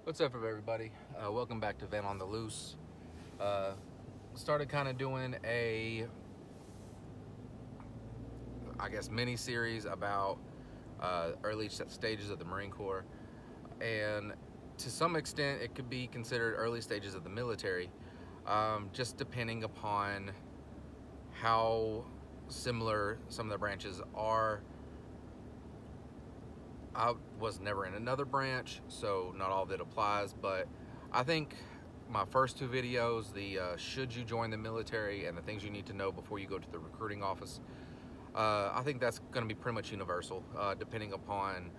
What's up, everybody? Welcome back to Van on the Loose. Uh, Started kind of doing mini series about early stages of the Marine Corps, and to some extent, it could be considered early stages of the military, just depending upon how similar some of the branches are. I was never in another branch, so not all of it applies, but I think my first two videos, the should you join the military and the things you need to know before you go to the recruiting office, I think that's going to be pretty much universal, depending upon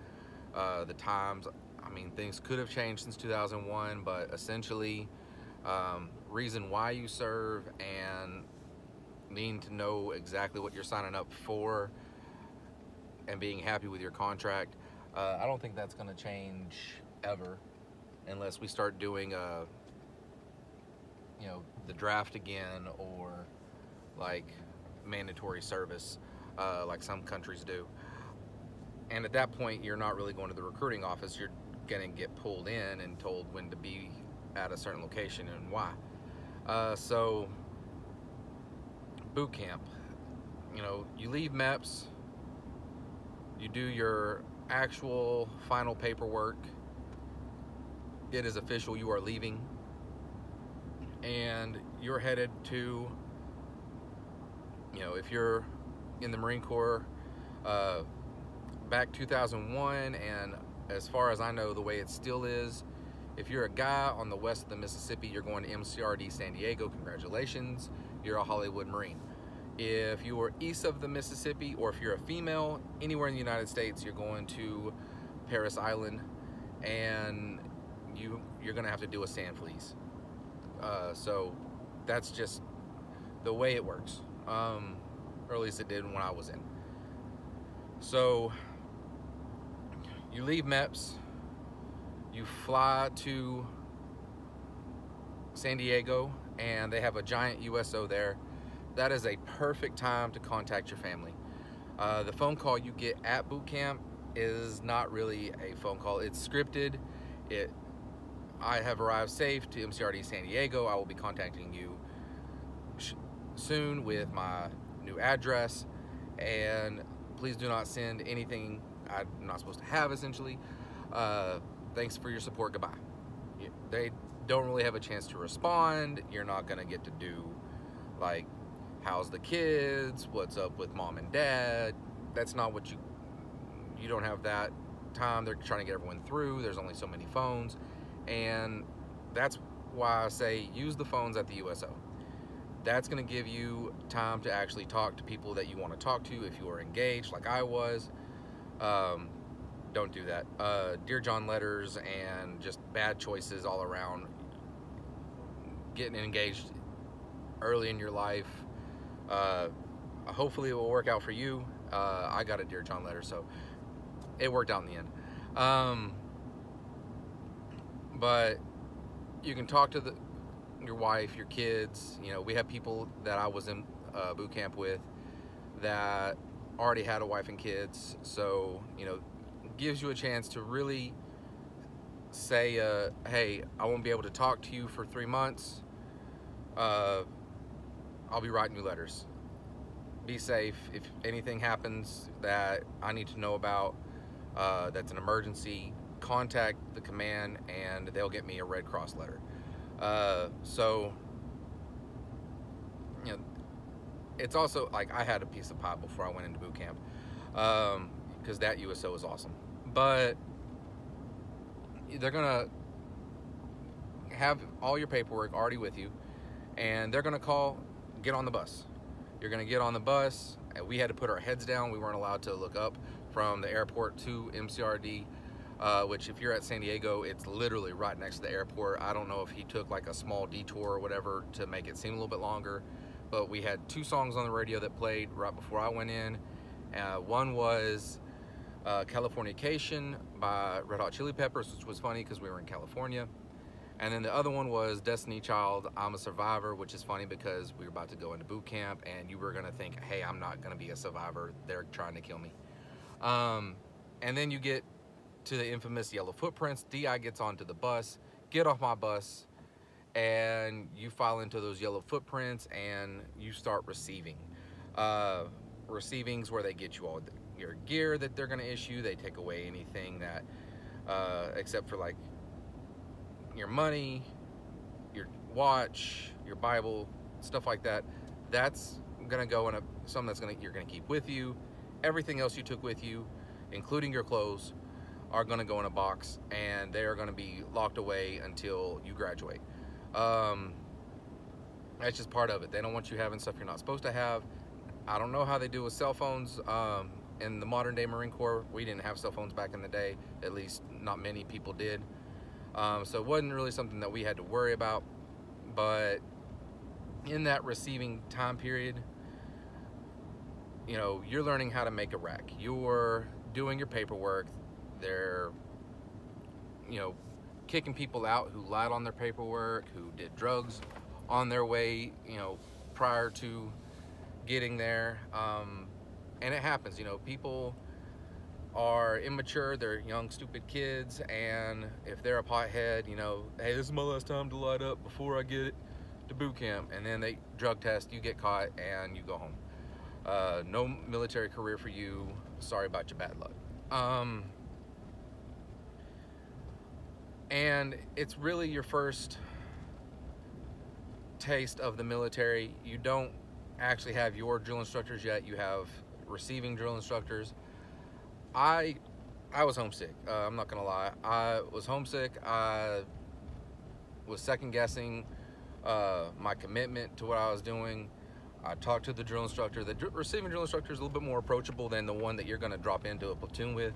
the times. I mean, things could have changed since 2001, but essentially, reason why you serve and needing to know exactly what you're signing up for and being happy with your contract. I don't think that's going to change ever, unless we start doing the draft again, or like mandatory service, like some countries do. And at that point, you're not really going to the recruiting office. You're going to get pulled in and told when to be at a certain location and why. So boot camp. You leave MEPS, you do your actual final paperwork. It is official, you are leaving, and you're headed to, if you're in the Marine Corps, uh, back 2001, and as far as I know, the way it still is, if you're a guy on the west of the Mississippi, you're going to MCRD San Diego. Congratulations, you're a Hollywood Marine. If you are east of the Mississippi, or if you're a female anywhere in the United States, you're going to Paris Island, and you're going to have to do a sand fleas. So that's just the way it works, or at least it did when I was in. So you leave MEPS, you fly to San Diego, and they have a giant USO there. That is a perfect time to contact your family. The phone call you get at boot camp is not really a phone call. It's scripted. It I have arrived safe to MCRD San Diego. I will be contacting you soon with my new address, and please do not send anything I'm not supposed to have, essentially. Thanks for your support. Goodbye. They don't really have a chance to respond. You're not going to get to do, like, how's the kids? What's up with mom and dad? That's not what you don't have that time. They're trying to get everyone through. There's only so many phones. And that's why I say use the phones at the USO. That's going to give you time to actually talk to people that you want to talk to if you are engaged, like I was. Um, don't do that. Dear John letters and just bad choices all around. Getting engaged early in your life. Hopefully it will work out for you. I got a Dear John letter, so it worked out in the end. But you can talk to your wife, your kids. We have people that I was in boot camp with that already had a wife and kids, so gives you a chance to really say, hey, I won't be able to talk to you for 3 months. I'll be writing you letters. Be safe. If anything happens that I need to know about, that's an emergency, contact the command and they'll get me a Red Cross letter. So it's also like I had a piece of pie before I went into boot camp, because that USO was awesome. But they're gonna have all your paperwork already with you, and they're gonna get on the bus. You're gonna get on the bus, and we had to put our heads down. We weren't allowed to look up from the airport to MCRD, which if you're at San Diego, it's literally right next to the airport. I don't know if he took like a small detour or whatever to make it seem a little bit longer, but we had two songs on the radio that played right before I went in. One was Californication by Red Hot Chili Peppers, which was funny because we were in California. And then the other one was Destiny Child, I'm a Survivor, which is funny because we were about to go into boot camp and you were going to think, hey, I'm not going to be a survivor. They're trying to kill me. And then you get to the infamous yellow footprints. DI gets onto the bus, get off my bus, and you file into those yellow footprints and you start receiving. Receivings where they get you all your gear that they're going to issue. They take away anything that, except for like your money, your watch, your Bible, stuff like that. That's gonna go in something that's you're gonna keep with you. Everything else you took with you, including your clothes, are gonna go in a box, and they are gonna be locked away until you graduate. That's just part of it. They don't want you having stuff you're not supposed to have. I don't know how they do with cell phones. In the modern day Marine Corps, we didn't have cell phones back in the day. At least not many people did. So it wasn't really something that we had to worry about. But in that receiving time period, you know, you're learning how to make a rack. You're doing your paperwork. They're, you know, kicking people out who lied on their paperwork, who did drugs on their way, you know, prior to getting there. And it happens, you know, people are immature, they're young, stupid kids, and if they're a pothead, you know, hey, this is my last time to light up before I get to boot camp, and then they drug test, you get caught, and you go home. No military career for you. Sorry about your bad luck. And it's really your first taste of the military. You don't actually have your drill instructors yet. You have receiving drill instructors. I was homesick. I'm not gonna lie. I was homesick. I was second guessing my commitment to what I was doing. I talked to the drill instructor. The receiving drill instructor is a little bit more approachable than the one that you're gonna drop into a platoon with.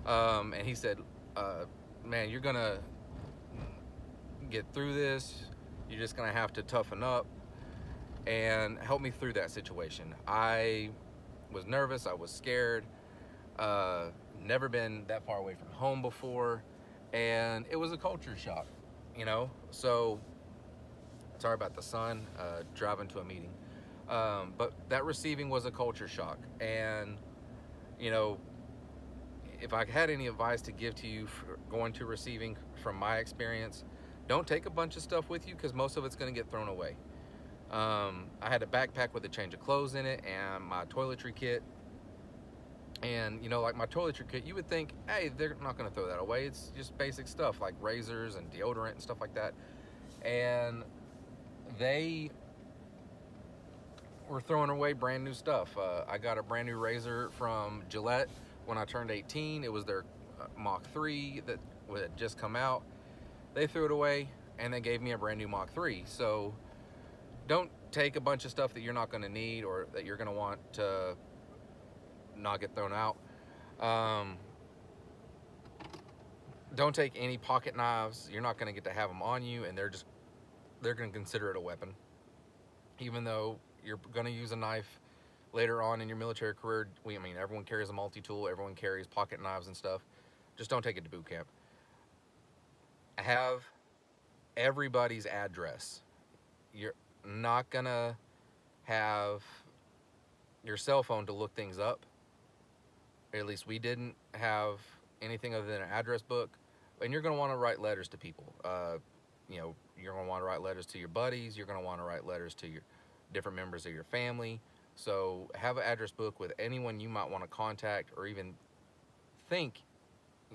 And he said, man, you're gonna get through this. You're just gonna have to toughen up and help me through that situation. I was nervous, I was scared, never been that far away from home before, and it was a culture shock, you know? So, sorry about the sun, driving to a meeting. But that receiving was a culture shock, and, you know, if I had any advice to give to you for going to receiving from my experience, don't take a bunch of stuff with you, because most of it's going to get thrown away. I had a backpack with a change of clothes in it and my toiletry kit. And, you know, like my toiletry kit, you would think, hey, they're not going to throw that away. It's just basic stuff like razors and deodorant and stuff like that. And they were throwing away brand new stuff. I got a brand new razor from Gillette when I turned 18. It was their Mach 3 that had just come out. They threw it away and they gave me a brand new Mach 3. So don't take a bunch of stuff that you're not going to need or that you're going to want to not get thrown out. Don't take any pocket knives. You're not going to get to have them on you, and they're going to consider it a weapon. Even though you're going to use a knife later on in your military career. I mean, everyone carries a multi-tool. Everyone carries pocket knives and stuff. Just don't take it to boot camp. Have everybody's address. You're not going to have your cell phone to look things up. At least we didn't have anything other than an address book. And you're going to want to write letters to people. You know, you're going to want to write letters to your buddies. You're going to want to write letters to your different members of your family. So have an address book with anyone you might want to contact, or even think,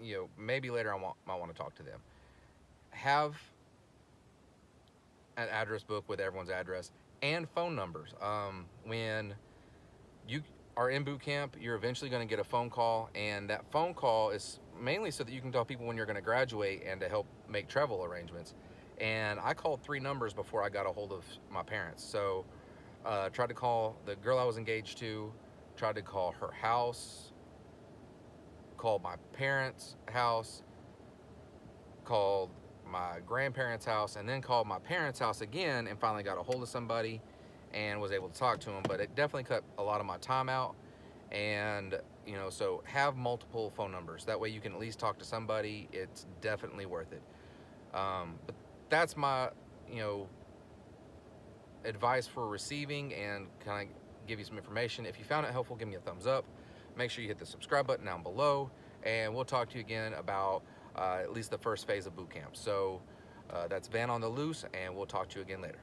you know, maybe later I might want to talk to them. Have an address book with everyone's address and phone numbers. When you are in boot camp, you're eventually going to get a phone call, and that phone call is mainly so that you can tell people when you're going to graduate and to help make travel arrangements. And I called 3 numbers before I got a hold of my parents. So tried to call the girl I was engaged to, tried to call her house, called my parents' house, called my grandparents' house, and then called my parents' house again, and finally got a hold of somebody and was able to talk to them. But it definitely cut a lot of my time out. And, you know, so have multiple phone numbers. That way you can at least talk to somebody. It's definitely worth it. But that's my, you know, advice for receiving, and kind of give you some information. If you found it helpful, give me a thumbs up. Make sure you hit the subscribe button down below, and we'll talk to you again about at least the first phase of boot camp. So that's Van on the Loose, and we'll talk to you again later.